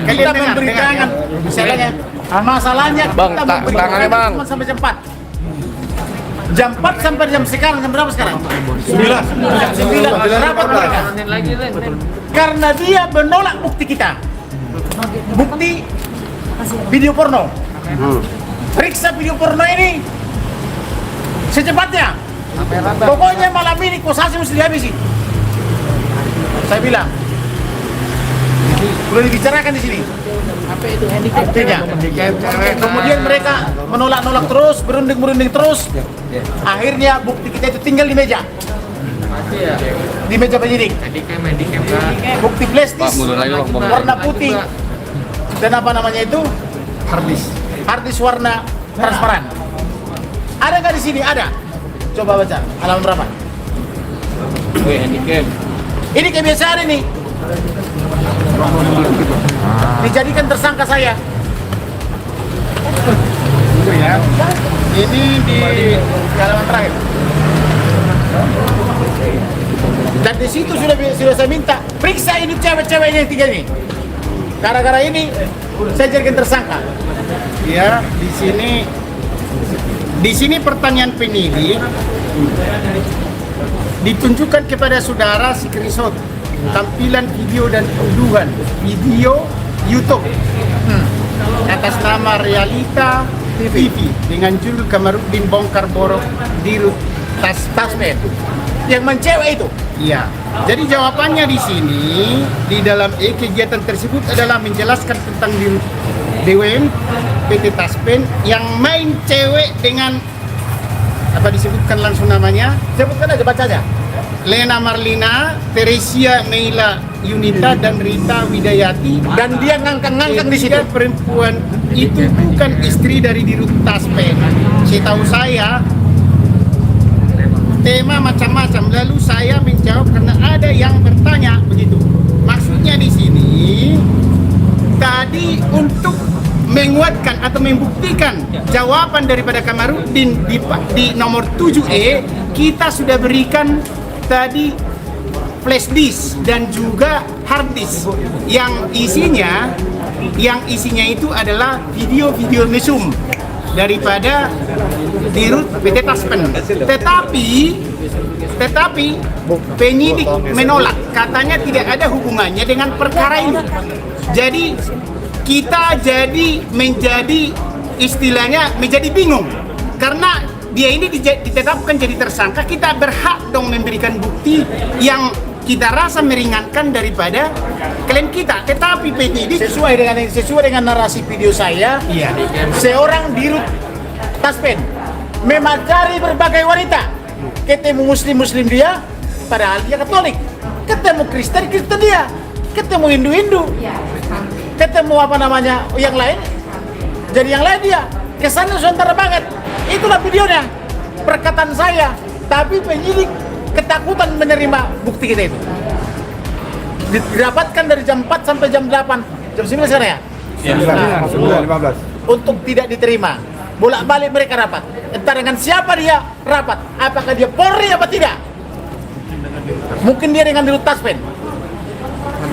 Kalian memberitakan misalnya masalahnya kita tangannya bang sampai jam 4. Jam 4 sampai jam sekarang jam berapa sekarang? 9. Rapat mereka. Karena dia menolak bukti kita. Bukti video porno. Periksa video porno ini secepatnya. Pokoknya malam ini kosasi mesti dihabisi. Saya bilang. Sudah dibicarakan di sini. Apa itu handicapnya? Kemudian mereka menolak-nolak terus, berunding terus. Akhirnya bukti kita itu tinggal di meja. Di meja penyidik. Bukti flash disk warna putih dan apa namanya itu? Hard disk warna transparan. Ada nggak di sini? Ada. Coba baca halaman berapa? Ini kebiasaan ini. Dijadikan tersangka saya. Ini di halaman terakhir. Dan di situ sudah saya minta periksa ini cewek-cewek yang tiga ini. Gara-gara ini saya jadikan tersangka. Ya, di sini pertanyaan penyidik ditunjukkan kepada saudara screenshot tampilan video dan tuduhan video YouTube atas nama Realita TV dengan judul Kamarudin bongkar borok Dirut Taspen yang mencewek itu. Iya. Jadi jawabannya di sini di dalam kegiatan tersebut adalah menjelaskan tentang Dirut DWM PT Taspen yang main cewek dengan apa disebutkan langsung namanya? Sebutkan aja, baca aja. Lena Marlina, Teresia Neila Yunita dan Rita Widayati. Dan dia ngangkang-ngangkang di situ. Perempuan itu bukan istri dari Dirut Taspen. Setahu saya tema macam-macam. Lalu saya menjawab karena ada yang bertanya begitu. Maksudnya di sini tadi untuk menguatkan atau membuktikan jawaban daripada Kamarudin di nomor 7E kita sudah berikan tadi flash disk dan juga hard disk yang isinya itu adalah video-video mesum daripada Dirut PT Taspen. Tetapi penyidik menolak, katanya tidak ada hubungannya dengan perkara ini. Jadi kita menjadi istilahnya menjadi bingung karena dia ini ditetapkan jadi tersangka, kita berhak dong memberikan bukti yang kita rasa meringankan daripada klaim kita. Tetapi penyidik sesuai dengan narasi video saya, iya, seorang Dirut Taspen memacari berbagai wanita, ketemu muslim dia, padahal dia Katolik, ketemu Kristen dia, ketemu Hindu, ketemu apa namanya yang lain, jadi yang lain dia kesannya sementara banget. Itulah videonya, perkataan saya. Tapi penyidik ketakutan menerima bukti kita itu. Didapatkan dari jam 4 sampai jam 8, jam 9 sekarang ya? Iya, 15. Untuk tidak diterima. Bolak-balik mereka rapat. Entah dengan siapa dia rapat. Apakah dia Polri apa tidak? Mungkin dia dengan Dirut Taspen.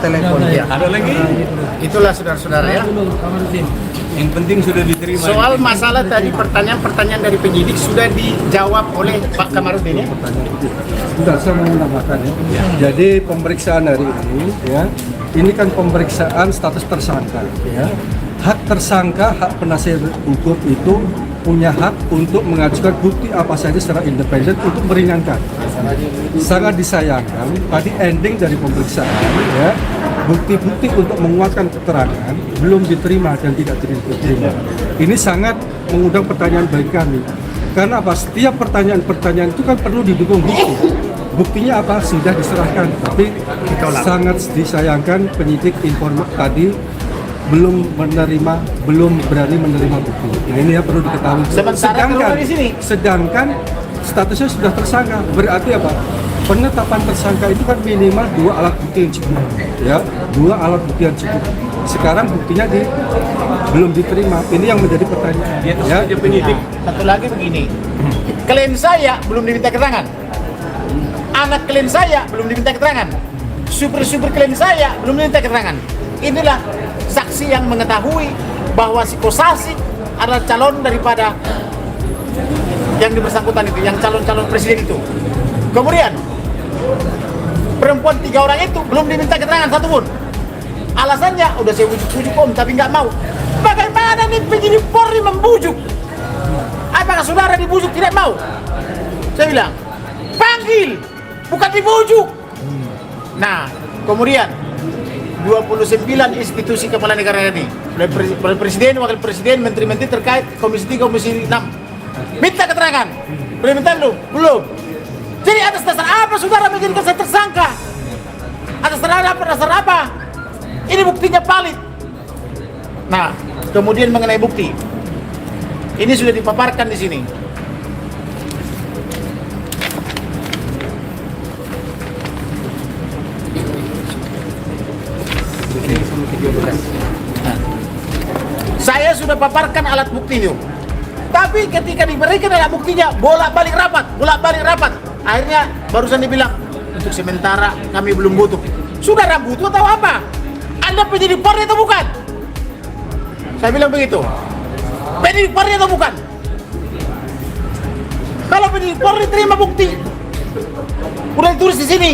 telepon ya. Ada lagi? Itulah saudara-saudara ya. Yang penting sudah diterima. Soal masalah tadi pertanyaan dari penyidik sudah dijawab oleh Pak Kamarudin ya. Sudah, saya mau menambahkan ya. Jadi pemeriksaan hari ini ya, ini kan pemeriksaan status tersangka ya. Hak tersangka, hak penasihat hukum itu punya hak untuk mengajukan bukti apa saja secara independen untuk meringankan. Sangat disayangkan tadi ending dari pemeriksaan ya, bukti-bukti untuk menguatkan keterangan belum diterima dan tidak diterima. Ini sangat mengundang pertanyaan bagi kami. Karena apa? Setiap pertanyaan-pertanyaan itu kan perlu didukung bukti. Buktinya apa? Sudah diserahkan, tapi sangat disayangkan penyidik tadi belum berani menerima bukti. Nah, ini ya perlu diketahui. Sedangkan statusnya sudah tersangka. Berarti apa? Penetapan tersangka itu kan minimal 2 alat bukti yang cukup, ya, 2 alat bukti yang cukup. Sekarang buktinya belum diterima. Ini yang menjadi pertanyaan. Ya, penyidik. Satu lagi begini, klien saya belum diminta keterangan. Anak klien saya belum diminta keterangan. Super klien saya belum diminta keterangan. Inilah saksi yang mengetahui bahwa si Kosasih adalah calon daripada yang bersangkutan itu, yang calon presiden itu. Kemudian perempuan 3 orang itu belum diminta keterangan satupun. Alasannya udah saya bujuk-bujuk om tapi nggak mau. Bagaimana nih penyidik Polri membujuk? Apakah saudara dibujuk tidak mau? Saya bilang panggil, bukan dibujuk. Nah, kemudian 29 institusi kepala negara ini, mulai presiden, wakil presiden, menteri-menteri terkait, komisi 3, komisi 6, minta keterangan. Belum minta belum. Jadi atas dasar apa saudara menjadikan saya tersangka? Atas dasar apa? Ini buktinya valid. Nah, kemudian mengenai bukti, ini sudah dipaparkan di sini. Saya sudah paparkan alat bukti itu. Tapi ketika diberikan alat buktinya, bolak-balik rapat. Akhirnya barusan dibilang, untuk sementara kami belum butuh. Saudara butuh atau apa? Anda penyidik Polri atau bukan? Saya bilang begitu. Penyidik Polri atau bukan? Kalau penyidik Polri terima bukti, udah ditulis di sini.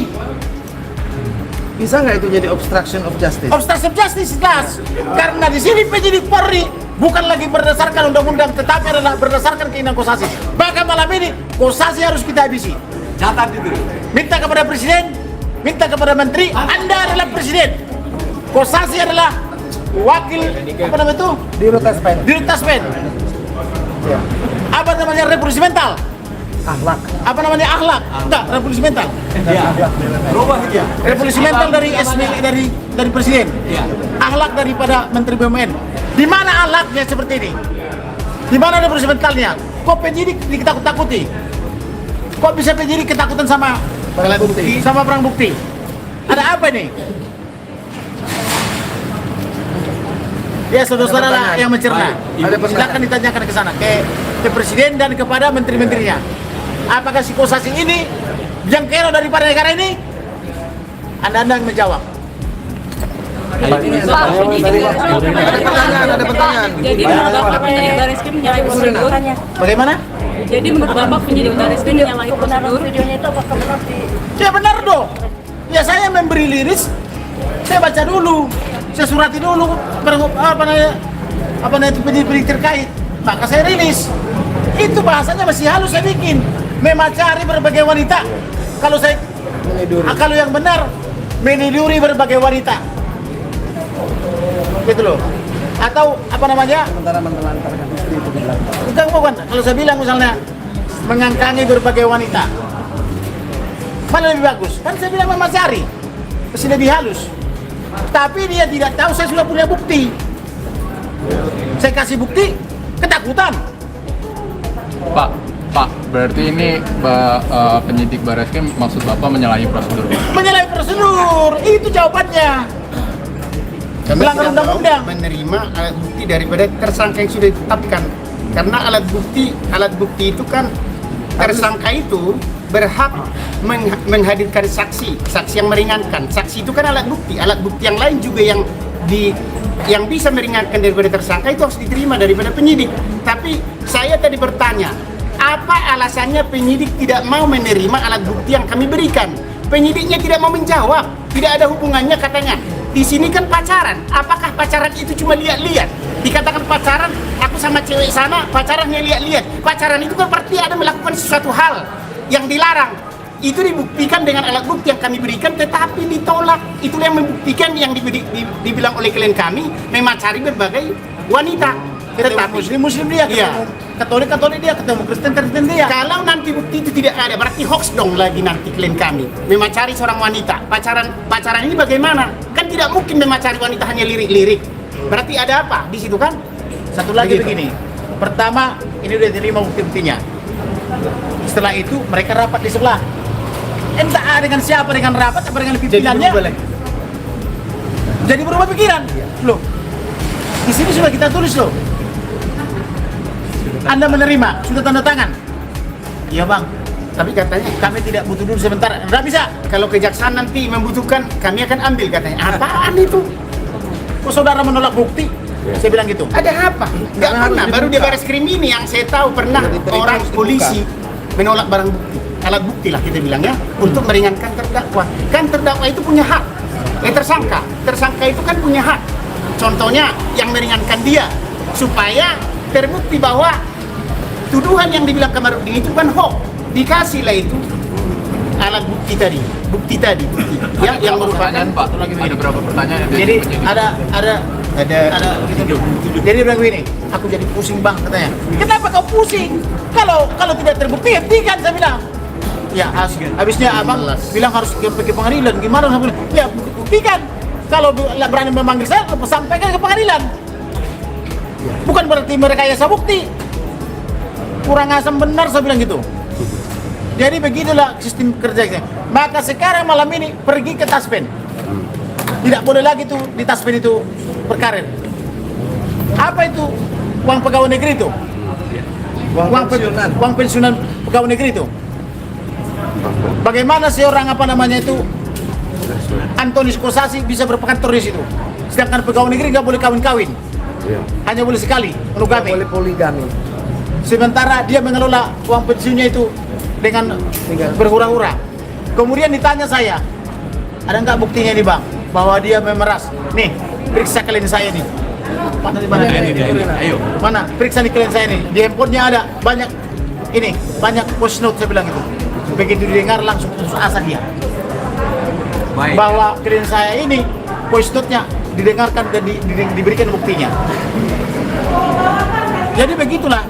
Bisa nggak itu jadi obstruction of justice? Obstruction of justice jelas. Karena di sini penyidik Polri bukan lagi berdasarkan undang-undang, tetapi adalah berdasarkan keinginan Kosasih. Bahkan malam ini Kosasih harus kita habisi. Catat itu. Minta kepada presiden, minta kepada menteri, Anda adalah presiden. Kosasih adalah wakil apa namanya itu? Dirut Taspen. Dirut Taspen. Ya. Apa namanya revolusi mental? Akhlak. Apa namanya akhlak? Enggak, revolusi mental. Berubah dia. Revolusi mental dari dari presiden. Akhlak daripada menteri BUMN. Di mana akhlaknya seperti ini? Di mana revolusi mentalnya? Kok penyidik ditakut-takuti? Kok bisa penyidik ketakutan sama Barang bukti. sama barang bukti? Ada apa nih? Ya saudara-saudara lah yang mencerna. Silakan ditanyakan ke sana ke presiden dan kepada menteri-menterinya. Apakah si Kosasih ini yang kero daripada negara ini? Anda yang menjawab. Pak, Ada pertanyaan. Jadi menurut Bapak penyidik Barreskrim menyalahi prosedur? Bagaimana? Jadi menurut Bapak penyidik Barreskrim menyalahi prosedur? Ya benar dong. Ya saya memberi liris, saya baca dulu, saya surati dulu apa namanya itu penyidik terkait, maka saya rilis. Itu bahasanya masih halus saya bikin, memacari berbagai wanita. Kalau yang benar meniduri berbagai wanita, gitu loh. Atau apa namanya? Sementara menelantarkan istri itu di belakang. Bukan. Kalau saya bilang misalnya mengangkangi berbagai wanita, mana lebih bagus? Kan saya bilang memacari, masih lebih halus. Tapi dia tidak tahu saya sudah punya bukti. Saya kasih bukti, ketakutan. Pak, berarti ini penyidik Barreskrim maksud Bapak menyalahi prosedur? Menyalahi prosedur, itu jawabannya. Kami Melanggar tidak mau undang-undang. menerima alat bukti daripada tersangka yang sudah ditetapkan. Karena alat bukti itu kan tersangka itu berhak menghadirkan saksi yang meringankan. Saksi itu kan alat bukti yang lain juga yang bisa meringankan daripada tersangka itu harus diterima daripada penyidik. Tapi saya tadi bertanya, apa alasannya penyidik tidak mau menerima alat bukti yang kami berikan? Penyidiknya tidak mau menjawab, tidak ada hubungannya katanya. Di sini kan pacaran, apakah pacaran itu cuma lihat-lihat? Dikatakan pacaran, aku sama cewek sana, pacarannya lihat-lihat. Pacaran itu kan berarti ada melakukan sesuatu hal yang dilarang. Itu dibuktikan dengan alat bukti yang kami berikan, tetapi ditolak. Itulah yang membuktikan yang dibilang oleh klien kami, memacari berbagai wanita. Tetapi Muslim dia, iya. Katolik dia, ketemu Kristen dia. Kalau nanti bukti itu tidak ada, berarti hoax dong lagi nanti klien kami memacari seorang wanita. Pacaran ini bagaimana? Kan tidak mungkin memacari wanita hanya lirik-lirik. Berarti ada apa di situ kan? Satu lagi begini. Pertama, ini udah diterima bukti-buktinya. Setelah itu mereka rapat di sebelah. Entah dengan siapa, dengan rapat apa dengan pimpinannya. Jadi berubah pikiran. Loh. Di sini sudah kita tulis loh. Anda menerima, sudah tanda tangan. Iya bang, Tapi katanya Kami tidak butuh dulu sebentar. Nggak bisa. kalau kejaksaan nanti membutuhkan, kami akan ambil katanya. Apaan itu? Kok saudara menolak bukti? Saya bilang gitu. Ada apa? Nggak pernah. Baru di baris krim ini yang saya tahu pernah orang polisi menolak barang bukti, alat bukti lah kita bilang ya, untuk meringankan terdakwa. Kan terdakwa itu punya hak. Tersangka itu kan punya hak. Contohnya yang meringankan dia supaya terbukti bahwa tuduhan yang dibilang Kamarudin itu kan hoax. Dikasihlah itu alat bukti tadi, ya yang merupakan. Pertanyaan, Pak. Ada berapa pertanyaan? yang Jadi penyidik? ada gitu. Jadi dia bilang begini, aku jadi pusing bang katanya. Kenapa kau pusing? Kalau tidak terbukti hentikan, saya bilang. Ya habisnya abang bilang harus ke pengadilan. Gimana? Saya bilang, ya buktikan. Kalau berani memanggil saya, sampaikan ke pengadilan. Bukan berarti merekayasa bukti. Kurang asam benar, saya bilang gitu. Jadi begitulah sistem kerjanya. Maka sekarang malam ini pergi ke Taspen. Tidak boleh lagi tuh di Taspen itu berkarir. Apa itu uang pegawai negeri itu? Uang pensiunan pegawai negeri itu. Bagaimana seorang itu Antoni Skosasi bisa berkantor di situ? Sedangkan pegawai negeri nggak boleh kawin-kawin. Hanya boleh sekali monogami. Boleh poligami. Sementara dia mengelola uang pensiunnya itu dengan berhura-hura. Kemudian ditanya saya, ada nggak buktinya nih bang, bahwa dia memeras? Nih, periksa klien saya nih. Mana di mana? Ayo. Mana? Periksa nih klien saya nih. Di handphonenya ada banyak voice note, saya bilang itu. Begitu didengar langsung putus asa dia. Baik. Bahwa klien saya ini voice note-nya didengarkan dan diberikan buktinya. Jadi begitulah.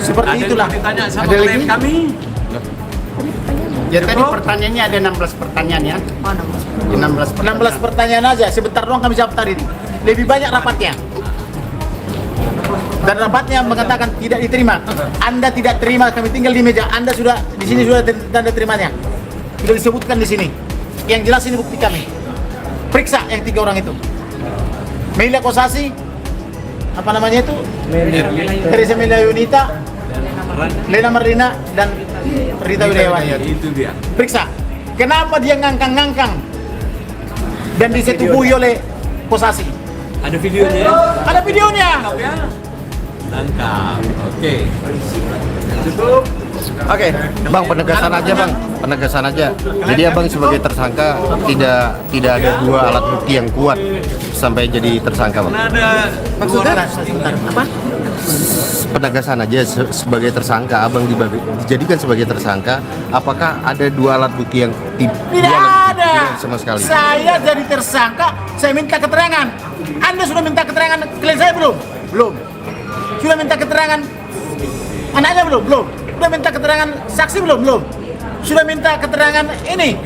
Seperti itulah. Ditanya sama Ada klien lagi? kami. Ya tadi pertanyaannya ada 16 pertanyaan ya. 16 pertanyaan aja, sebentar doang kami jawab tadi. Lebih banyak rapatnya. Dan rapatnya mengatakan tidak diterima. Anda tidak terima, kami tinggal di meja. Anda sudah di sini sudah tanda terimanya. Sudah disebutkan di sini. Yang jelas ini bukti kami. Periksa yang 3 orang itu. Melia Kosasi, apa namanya itu? Teresa Melia Yunita, Lena Marlina, dan Rita Widayawati. Itu dia. Periksa. Kenapa dia ngangkang-ngangkang dan disetubui oleh Kosasi? Ada videonya? Ada videonya. Tangkap. Oke. Oke, bang, penegasan aja bang, penegasan aja. Jadi abang sebagai tersangka tidak ada 2 alat bukti yang kuat sampai jadi tersangka bang. Karena ada Maksudnya? Sebentar. Apa? Penegasan aja sebagai tersangka, abang dijadikan sebagai tersangka. Apakah ada 2 alat bukti yang Tidak ada. Tidak sama sekali. Saya jadi tersangka, saya minta keterangan. Anda sudah minta keterangan klien saya belum? Belum. Sudah minta keterangan anaknya belum? Belum. Sudah minta keterangan saksi belum? Belum. Sudah minta keterangan ini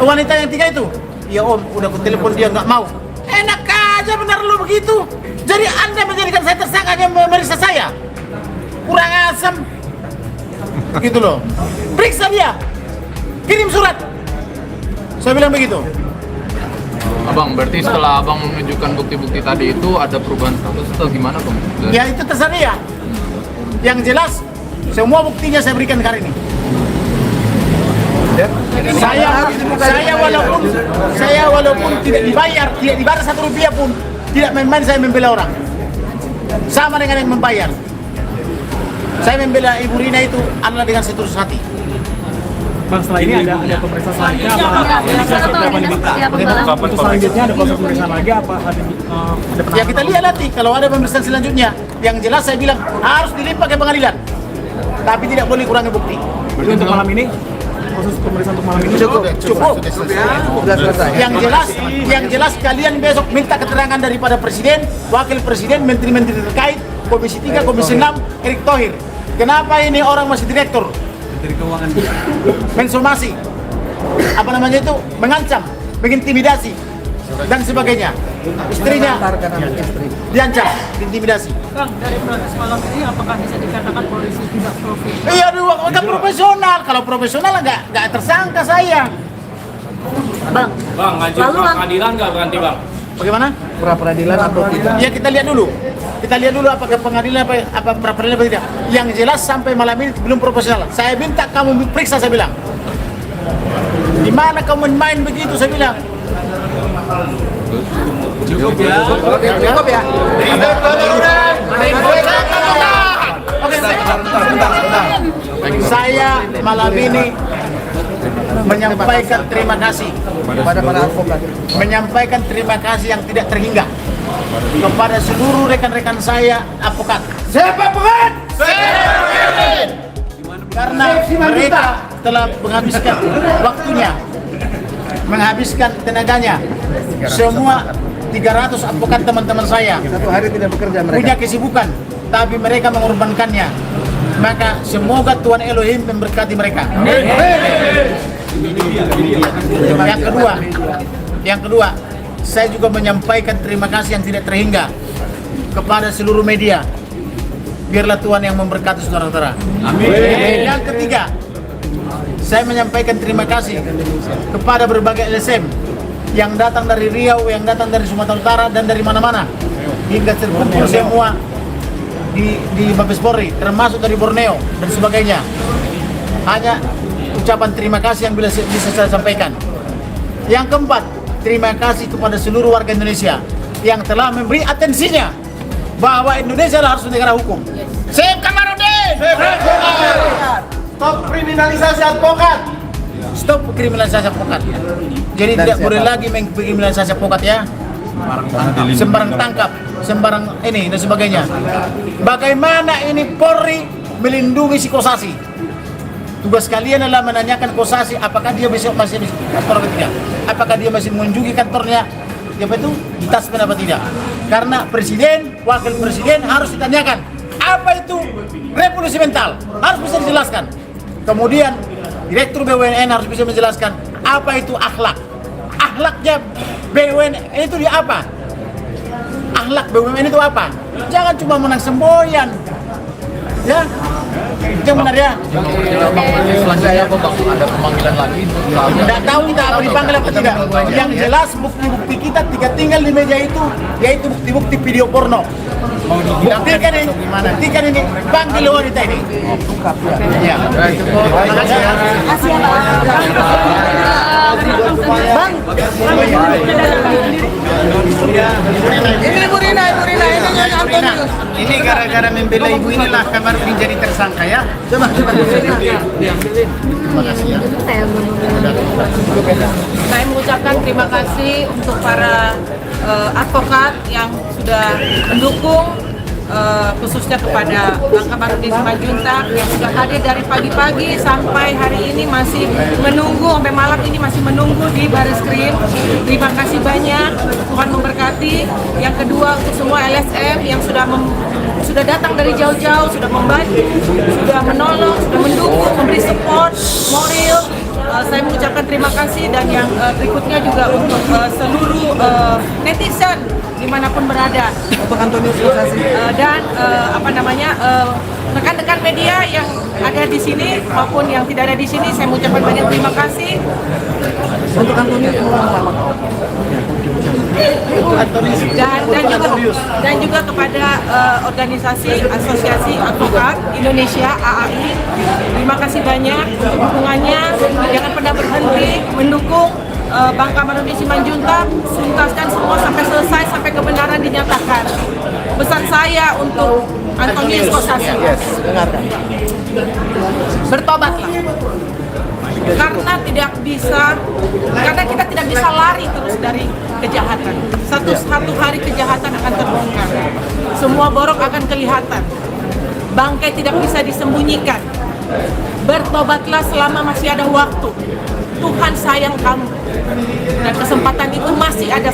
wanita yang 3 itu? Ya om, udah aku telepon dia nggak mau. Enak aja benar lu begitu. Jadi Anda menjadikan saya tersangka yang memeriksa saya. Kurang asam. Gitu loh. Periksa dia. Kirim surat. Saya bilang begitu. Abang, berarti setelah abang menunjukkan bukti-bukti tadi itu ada perubahan status atau gimana bang? Ya itu terserah dia. Yang jelas semua buktinya saya berikan hari ini. Saya walaupun tidak dibayar 1 rupiah pun, tidak main-main saya membela orang. Sama dengan yang membayar. Saya membela Ibu Rina itu adalah dengan setulus hati. Bang, setelah ini ada pemeriksaan selanjutnya untuk selanjutnya ada proses pemeriksaan lagi apa ada Ya kita lihat nanti kalau ada pemeriksaan selanjutnya. Yang jelas saya bilang harus dilimpah ke pengadilan. Tapi tidak boleh kurangi bukti. Jadi untuk malam ini proses pemeriksaan untuk malam ini Cukup. Sudah selesai. Yang jelas kalian besok minta keterangan daripada presiden, wakil presiden, menteri-menteri terkait, komisi 3, komisi 6, Erick Thohir. Kenapa ini orang masih direktur? Menteri Keuangan. Mensomasi, apa namanya itu, mengancam, mengintimidasi dan sebagainya. Istrinya diancam, intimidasi. Bang, dari proses malam ini apakah bisa dikatakan polisi tidak profesional? Iya, bukan profesional. Kalau profesional nggak tersangka saya. Bang, Bang, ngajuin pra peradilan nggak berarti bang? Bagaimana? Pra peradilan atau tidak? Ya kita lihat dulu. Kita lihat dulu apakah pengadilan apa peradilan apa tidak. Yang jelas sampai malam ini belum proporsional. Saya minta kamu periksa, saya bilang. Di mana kamu main begitu, saya bilang. Cukup ya. Cukup ya. Saya malam ini menyampaikan terima kasih kepada para advokat, menyampaikan terima kasih yang tidak terhingga kepada seluruh rekan-rekan saya advokat. Siapa advokat? Karena mereka telah menghabiskan waktunya, menghabiskan tenaganya. Semua 300 advokat teman-teman saya Satu hari tidak bekerja mereka. punya kesibukan, tapi mereka mengorbankannya. Maka semoga Tuhan Elohim memberkati mereka. Yang kedua, saya juga menyampaikan terima kasih yang tidak terhingga kepada seluruh media. Biarlah Tuhan yang memberkati saudara-saudara. Amin. Yang ketiga, saya menyampaikan terima kasih kepada berbagai LSM yang datang dari Riau, yang datang dari Sumatera Utara dan dari mana-mana hingga terkumpul semua di Mabes Polri, termasuk dari Borneo dan sebagainya. Hanya ucapan terima kasih yang bisa saya sampaikan. Yang keempat, terima kasih kepada seluruh warga Indonesia yang telah memberi atensinya bahwa Indonesia harus negara hukum. Sip Kamarudin! Stop kriminalisasi advokat! Stop kriminalisasi advokat. Jadi tidak boleh lagi mengkriminalisasi advokat ya. Sembarang tangkap, sembarang ini dan sebagainya. Bagaimana ini Polri melindungi si Kosasi? Tugas kalian adalah menanyakan Kosasi apakah dia masih kantor atau tidak, apakah dia masih mengunjungi kantornya, apa itu di Taspen apa tidak. Karena presiden, wakil presiden harus ditanyakan apa itu revolusi mental, harus bisa dijelaskan. Kemudian direktur BUMN harus bisa menjelaskan apa itu akhlak. Akhlaknya BUMN itu di apa? Akhlak BUMN itu apa? Jangan cuma menang semboyan. Ya. Itu benar ya. Selanjutnya apa bang? Ada pemanggilan lagi? Tidak tahu kita apa dipanggil apa tidak. Yang jelas bukti-bukti kita tinggal di meja itu, yaitu bukti-bukti video porno. Buktikan ini, panggil wanita ini. Ya. Terima kasih ya. Bang. Ini Bu Rina, ini Antonius. Ini gara-gara membela ibu inilah Kamarudin jadi tersangka ya. Coba. Terima kasih ya. Saya mengucapkan terima kasih untuk para advokat yang sudah mendukung, khususnya kepada Bang Kamarudin Simanjuntak yang sudah hadir dari pagi-pagi sampai hari ini masih menunggu, sampai malam ini masih menunggu di Bareskrim. Terima kasih banyak, Tuhan memberkati. Yang kedua untuk semua LSM yang sudah datang dari jauh-jauh, sudah membantu, sudah menolong, sudah mendukung, memberi support moral. Saya mengucapkan terima kasih, dan yang berikutnya juga untuk seluruh netizen dimanapun berada, dan rekan-rekan media yang ada di sini maupun yang tidak ada di sini, saya mengucapkan banyak terima kasih. Untuk dan juga kepada organisasi Asosiasi Advokat Indonesia AAI, terima kasih banyak untuk dukungannya. Jangan pernah berhenti mendukung Bang Kamarudin Simanjuntak, tuntaskan semua sampai selesai, sampai kebenaran dinyatakan. Pesan saya untuk Antonius Kosasi, bertobatlah. Karena kita tidak bisa lari terus dari kejahatan. Satu hari kejahatan akan terbongkar. Semua borok akan kelihatan. Bangkai tidak bisa disembunyikan. Bertobatlah selama masih ada waktu. Tuhan sayang kamu, dan kesempatan itu masih ada.